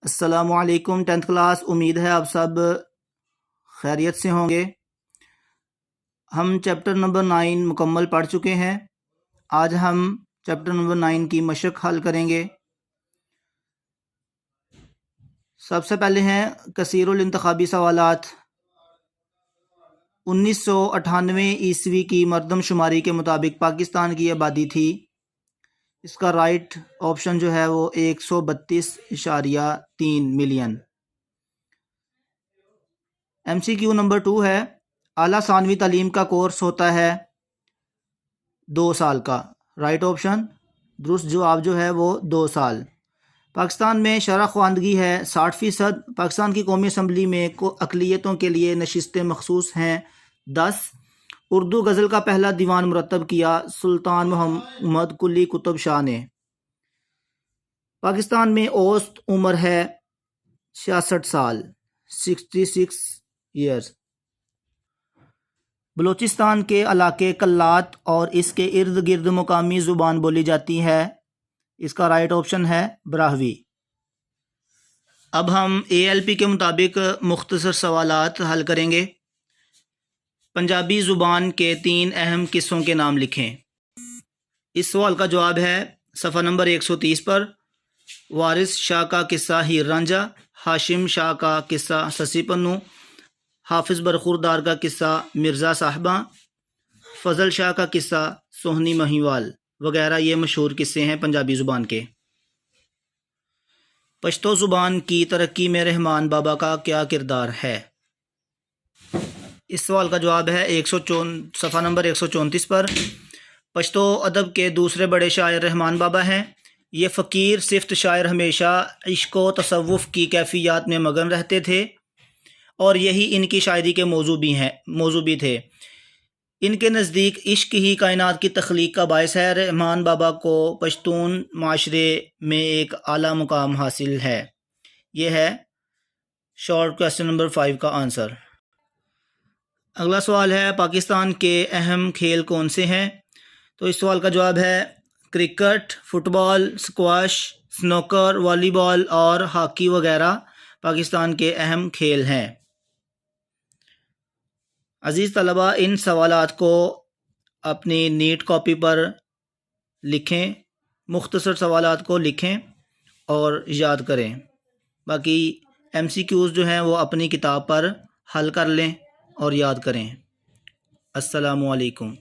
السلام علیکم 10th class, امید ہے آپ سب خیریت سے ہوں گے۔ ہم چیپٹر نمبر 9 مکمل پڑھ چکے ہیں۔ آج ہم چیپٹر نمبر 9 کی مشق حل کریں گے۔ سب سے پہلے ہیں کثیر الانتخابی سوالات۔ 1998 عیسوی کی مردم شماری کے مطابق پاکستان کی آبادی تھی۔ اس کا رائٹ آپشن جو ہے وہ 132.3 ملین۔ MCQ نمبر 2 ہے، اعلیٰ ثانوی تعلیم کا کورس ہوتا ہے 2 سال کا۔ رائٹ آپشن درست جواب جو ہے وہ 2 سال۔ پاکستان میں شرح خواندگی ہے 60%۔ پاکستان کی قومی اسمبلی میں اقلیتوں کے لیے نشستیں مخصوص ہیں 10۔ اردو غزل کا پہلا دیوان مرتب کیا سلطان محمد قلی قطب شاہ نے۔ پاکستان میں اوسط عمر ہے 66 سال 66 ایئرز۔ بلوچستان کے علاقے کلات اور اس کے ارد گرد مقامی زبان بولی جاتی ہے۔ اس کا رائٹ آپشن ہے براہوی۔ اب ہم ALP کے مطابق مختصر سوالات حل کریں گے۔ پنجابی زبان کے 3 اہم قصوں کے نام لکھیں۔ اس سوال کا جواب ہے صفحہ نمبر 130 پر۔ وارث شاہ کا قصہ ہیر رانجھا، ہاشم شاہ کا قصہ سسی پنو، حافظ برخوردار کا قصہ مرزا صاحباں، فضل شاہ کا قصہ سوہنی مہیوال وغیرہ یہ مشہور قصے ہیں پنجابی زبان کے۔ پشتو زبان کی ترقی میں رحمان بابا کا کیا کردار ہے؟ اس سوال کا جواب ہے صفحہ نمبر 134 پر۔ پشتو ادب کے دوسرے بڑے شاعر رحمان بابا ہیں۔ یہ فقیر صفت شاعر ہمیشہ عشق و تصوف کی کیفیات میں مگن رہتے تھے اور یہی ان کی شاعری کے موضوع بھی تھے۔ ان کے نزدیک عشق ہی کائنات کی تخلیق کا باعث ہے۔ رحمان بابا کو پشتون معاشرے میں ایک اعلیٰ مقام حاصل ہے۔ یہ ہے شارٹ کویسچن نمبر 5 کا آنسر۔ اگلا سوال ہے پاکستان کے اہم کھیل کون سے ہیں؟ تو اس سوال کا جواب ہے کرکٹ، فٹ بال، اسکواش، سنوکر، والی بال اور ہاکی وغیرہ پاکستان کے اہم کھیل ہیں۔ عزیز طلبہ، ان سوالات کو اپنی نیٹ کاپی پر لکھیں، مختصر سوالات کو لکھیں اور یاد کریں۔ باقی MCQs جو ہیں وہ اپنی کتاب پر حل کر لیں اور یاد کریں۔ السلام علیکم۔